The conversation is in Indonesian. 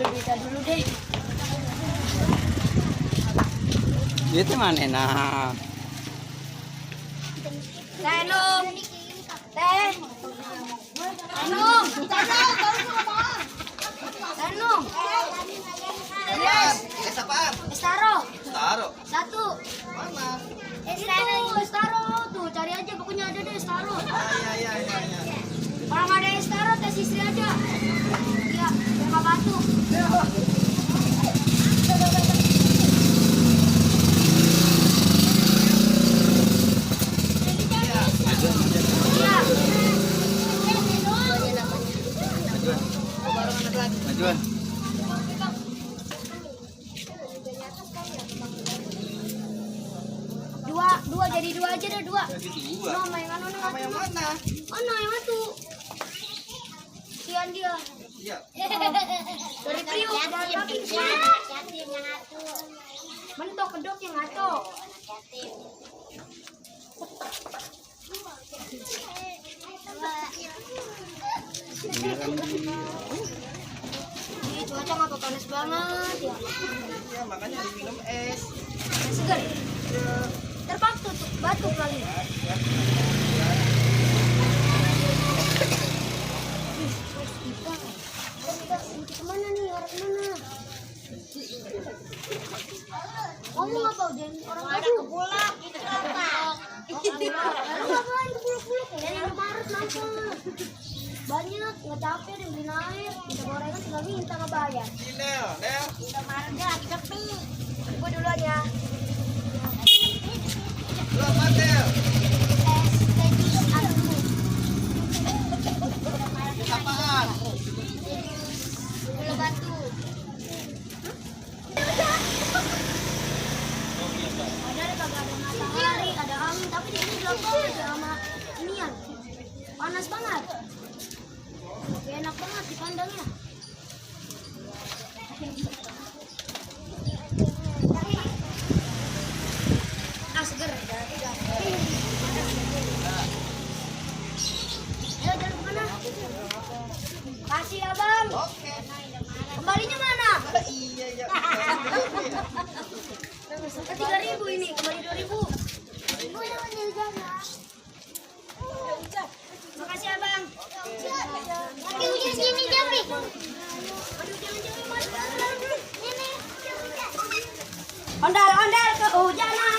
Beda dulu deh. Itu mana nah? Tenung. Teh. Tenung. Tenung. Yes. Es apaan? Estaro. Taruh. Satu. Mana? Itu Estaro tuh, cari aja pokoknya ada deh Estaro. Iya. Kalau nggak ada Estaro, tes istri aja. Iya, sama batu. Iya. Majuan. Dua jadi dua aja deh dua. Dua. No, yang anu Sama yang mana? Oh no, yang itu. Kian dia. Iya. Dari Priuk, dari Kaping sih. Mentok kedok yang ngaco. Ini cuaca ngapa panas banget ya? Iya, makanya diminum es. Segar. Terpaksa tuh batuk lagi. Kemana nih? Orang kemana? Ngomong apa udah orang ada kebulak itu apa? Lalu ngapain kebulak-bulak? Yang kemarin nonton banyak nggak capek deh beli air. Kita gorengan tinggal minta nggak bayar. Nel. Udah kemarin dia lagi sepi. Gue duluan ya. Lu apa, Nel? Es teh jus aku. Apaan? Gula batu. Ada kagak ada matahari, ada angin, tapi di sini gelap banget sama inian. Panas banget. Oke, enak banget di kandangnya. Ah, seger. Ayo jalan kemana? Kasih ya bang. Oke. Kembalinya mana? Iya. 3.000 ini, kembali 2.000. Makasih abang. Lagi hujan sini Japi. Aduh jangan mas. Ini. Ondal kehujanan.